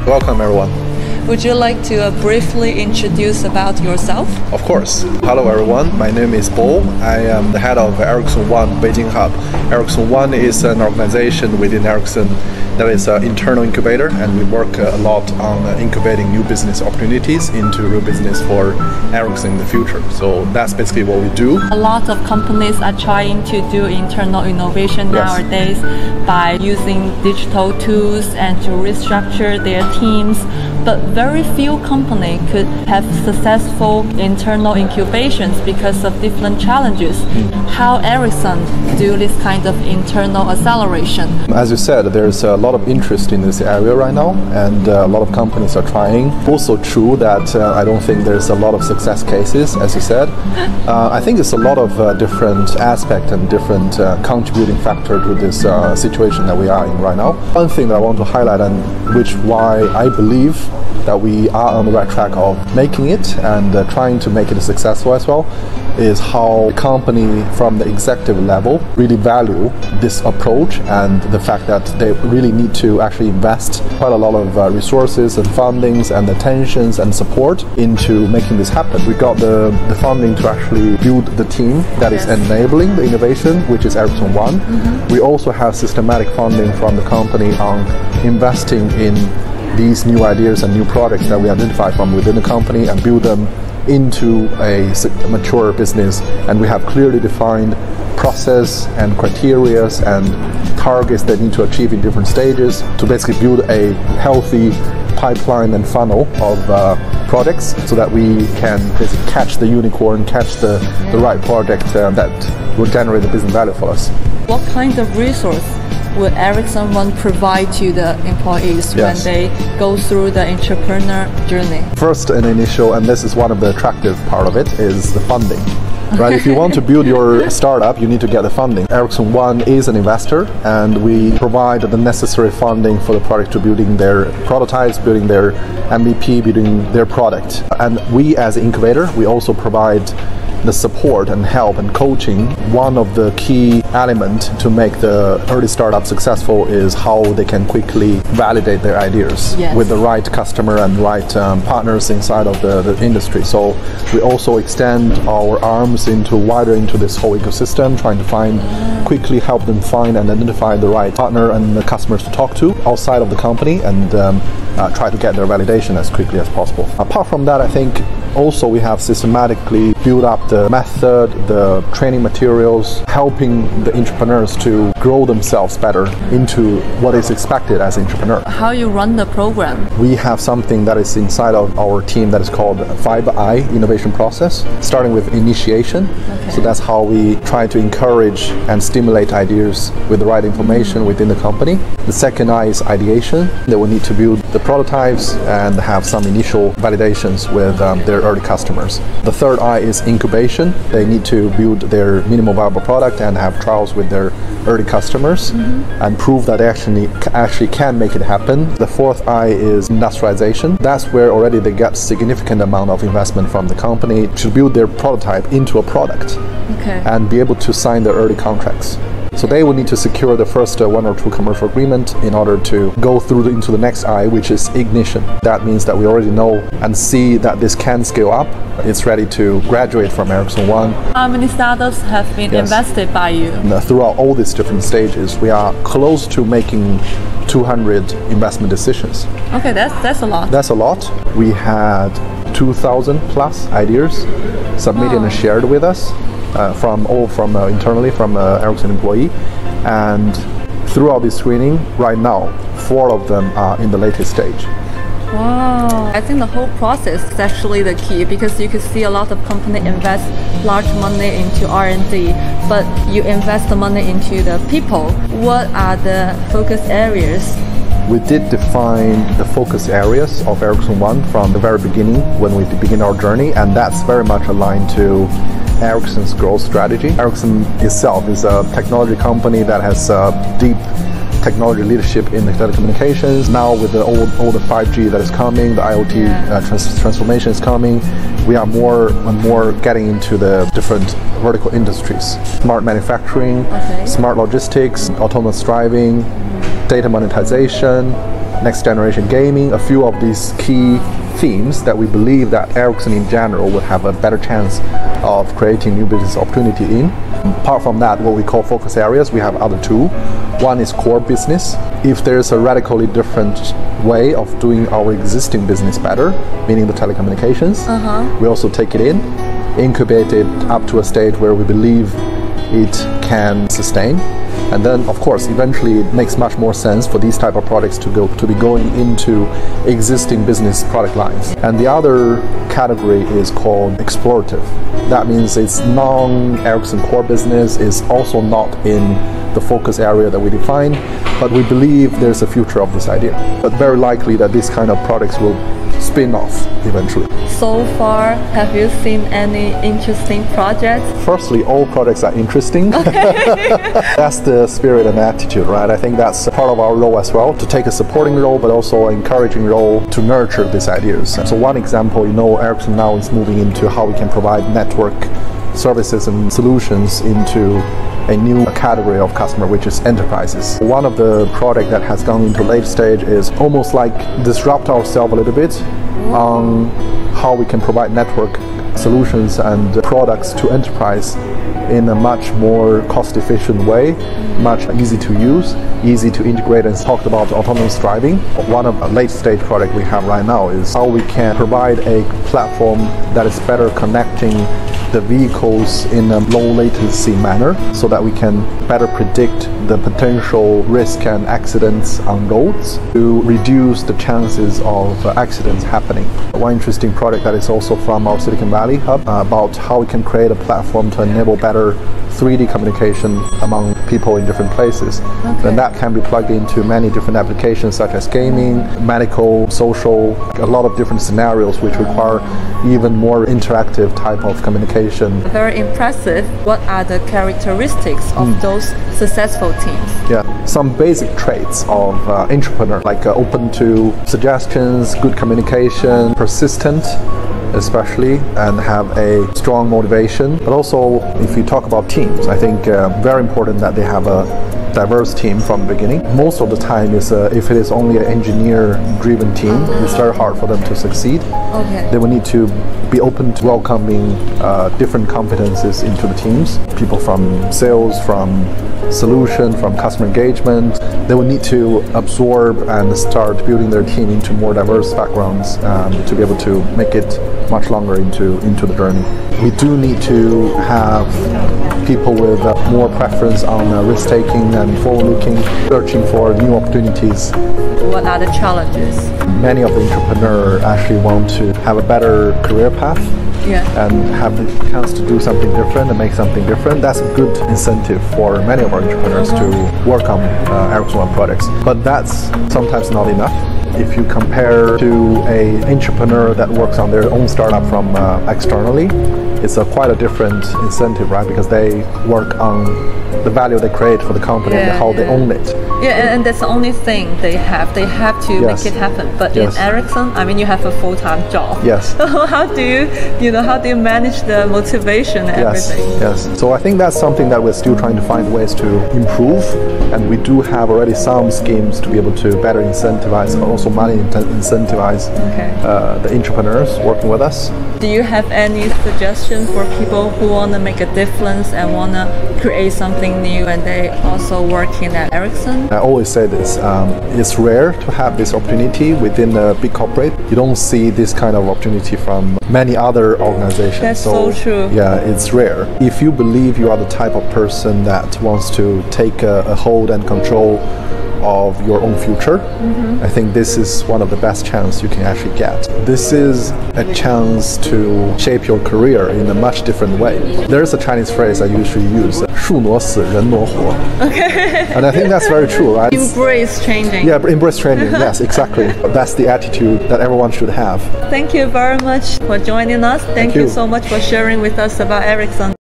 Welcome, everyone. Would you like to briefly introduce about yourself? Of course. Hello, everyone. My name is Bo. I am the head of Ericsson ONE Beijing Hub. Ericsson ONE is an organization within Ericsson that is an internal incubator, and we work a lot on incubating new business opportunities into real business for Ericsson in the future. So that's basically what we do. A lot of companies are trying to do internal innovation nowadays by using digital tools and to restructure their teams. But very few companies could have successful internal incubations because of different challenges. How Ericsson do this kind of internal acceleration? As you said, there's a lot of interest in this area right now, and a lot of companies are trying. Also true that I don't think there's a lot of success cases, as you said. I think it's a lot of different aspects and different contributing factor to this situation that we are in right now. One thing that I want to highlight, and why I believe that we are on the right track of making it and trying to make it successful as well, is how the company from the executive level really value this approach, and the fact that they really need to actually invest quite a lot of resources and fundings and attentions and support into making this happen. We got the funding to actually build the team that is enabling the innovation, which is Ericsson ONE. We also have systematic funding from the company on investing in these new ideas and new products that we identify from within the company and build them into a mature business. And we have clearly defined process and criteria and targets that need to achieve in different stages to basically build a healthy pipeline and funnel of products, so that we can basically catch the unicorn, catch the right project that will generate the business value for us. What kind of resource would Ericsson ONE provide to the employees when they go through the entrepreneur journey? First and initial, and this is one of the attractive part of it, is the funding. Right? If you want to build your startup, you need to get the funding. Ericsson ONE is an investor, and we provide the necessary funding for the product to building their prototypes, building their MVP, building their product. And we as an incubator, we also provide the support and help and coaching. One of the key elements to make the early startup successful is how they can quickly validate their ideas with the right customer and right partners inside of the industry. So we also extend our arms wider into this whole ecosystem, trying to quickly help them find and identify the right partner and the customers to talk to outside of the company, and try to get their validation as quickly as possible. Apart from that, I think also we have systematically built up the method, the training materials, helping the entrepreneurs to grow themselves better into what is expected as an entrepreneur. How you run the program? We have something that is inside of our team that is called 5I innovation process, starting with initiation. So that's how we try to encourage and stimulate ideas with the right information within the company. The second I is ideation. They will need to build the prototypes and have some initial validations with their early customers. The third I is incubation. They need to build their minimum viable product and have trials with their early customers and prove that they actually can make it happen. The fourth I is industrialization. That's where already they get significant amount of investment from the company to build their prototype into a product and be able to sign their early contracts. So they will need to secure the first 1 or 2 commercial agreement in order to go through into the next I, which is ignition. That means that we already know and see that this can scale up. It's ready to graduate from Ericsson ONE. How many startups have been invested by you? And throughout all these different stages, we are close to making 200 investment decisions. Okay, that's a lot. That's a lot. We had 2,000 plus ideas submitted and shared with us. From internally from Ericsson employee, and throughout this screening right now 4 of them are in the latest stage. Wow, I think the whole process is actually the key, because you could see a lot of companies invest large money into R&D, but you invest the money into the people. What are the focus areas? We did define the focus areas of Ericsson ONE from the very beginning when we begin our journey, and that's very much aligned to Ericsson's growth strategy. Ericsson itself is a technology company that has deep technology leadership in the telecommunications. Now with all the 5G that is coming, the IoT transformation is coming, we are more and more getting into the different vertical industries. Smart manufacturing, smart logistics, autonomous driving, data monetization, next generation gaming, a few of these key themes that we believe that Ericsson in general would have a better chance of creating new business opportunity in. Apart from that, what we call focus areas, we have other two. One is core business. If there's a radically different way of doing our existing business better, meaning the telecommunications, we also take it in, incubate it up to a stage where we believe it can sustain. And then, of course, eventually it makes much more sense for these type of products to be going into existing business product lines. And the other category is called explorative. That means it's non-Ericsson core business, is also not in the focus area that we defined, but we believe there's a future of this idea. But very likely that these kind of products will spin off eventually. So far, have you seen any interesting projects? Firstly, all products are interesting. That's the spirit and attitude, right? I think that's part of our role as well, to take a supporting role, but also an encouraging role to nurture these ideas. So one example, Ericsson now is moving into how we can provide network services and solutions into a new category of customer, which is enterprises. One of the product that has gone into late stage is almost like disrupt ourselves a little bit on how we can provide network solutions and products to enterprise in a much more cost-efficient way, much easy to use, easy to integrate, and talked about autonomous driving. One of the late-stage product we have right now is how we can provide a platform that is better connecting the vehicles in a low latency manner so that we can better predict the potential risk and accidents on roads to reduce the chances of accidents happening. One interesting product that is also from our Silicon Valley hub about how we can create a platform to enable better 3D communication among people in different places. And that can be plugged into many different applications such as gaming, medical, social, a lot of different scenarios which require even more interactive type of communication. Very impressive. What are the characteristics of those successful teams? Yeah, some basic traits of entrepreneur, like open to suggestions, good communication, persistent, especially, and have a strong motivation. But also, if you talk about teams, I think very important that they have a diverse team from the beginning. Most of the time, if it is only an engineer-driven team, it's very hard for them to succeed. They will need to be open to welcoming different competencies into the teams. People from sales, from solution, from customer engagement. They will need to absorb and start building their team into more diverse backgrounds to be able to make it much longer into the journey. We do need to have people with more preference on risk-taking and forward-looking, searching for new opportunities. What are the challenges? Many of the entrepreneurs actually want to have a better career path and have the chance to do something different and make something different. That's a good incentive for many of our entrepreneurs to work on Ericsson ONE products. But that's sometimes not enough. If you compare to an entrepreneur that works on their own startup from externally, it's quite a different incentive, right? Because they work on the value they create for the company and how they own it. Yeah, and that's the only thing they have. They have to make it happen. But in Ericsson, I mean, you have a full-time job. Yes. So how do you manage the motivation and everything? Yes. So I think that's something that we're still trying to find ways to improve, and we do have already some schemes to be able to better incentivize, and also money incentivize the entrepreneurs working with us. Do you have any suggestion for people who want to make a difference and want to create something new, and they also working at Ericsson? I always say this, it's rare to have this opportunity within a big corporate. You don't see this kind of opportunity from many other organizations. That's so true. Yeah, it's rare. If you believe you are the type of person that wants to take a hold and control of your own future, I think this is one of the best chances you can actually get. This is a chance to shape your career in a much different way. There's a Chinese phrase I usually use, 树挪死，人挪活. And I think that's very true, right? Embrace changing. Yeah, embrace changing. Yes, exactly. That's the attitude that everyone should have. Thank you very much for joining us. Thank you so much for sharing with us about Ericsson.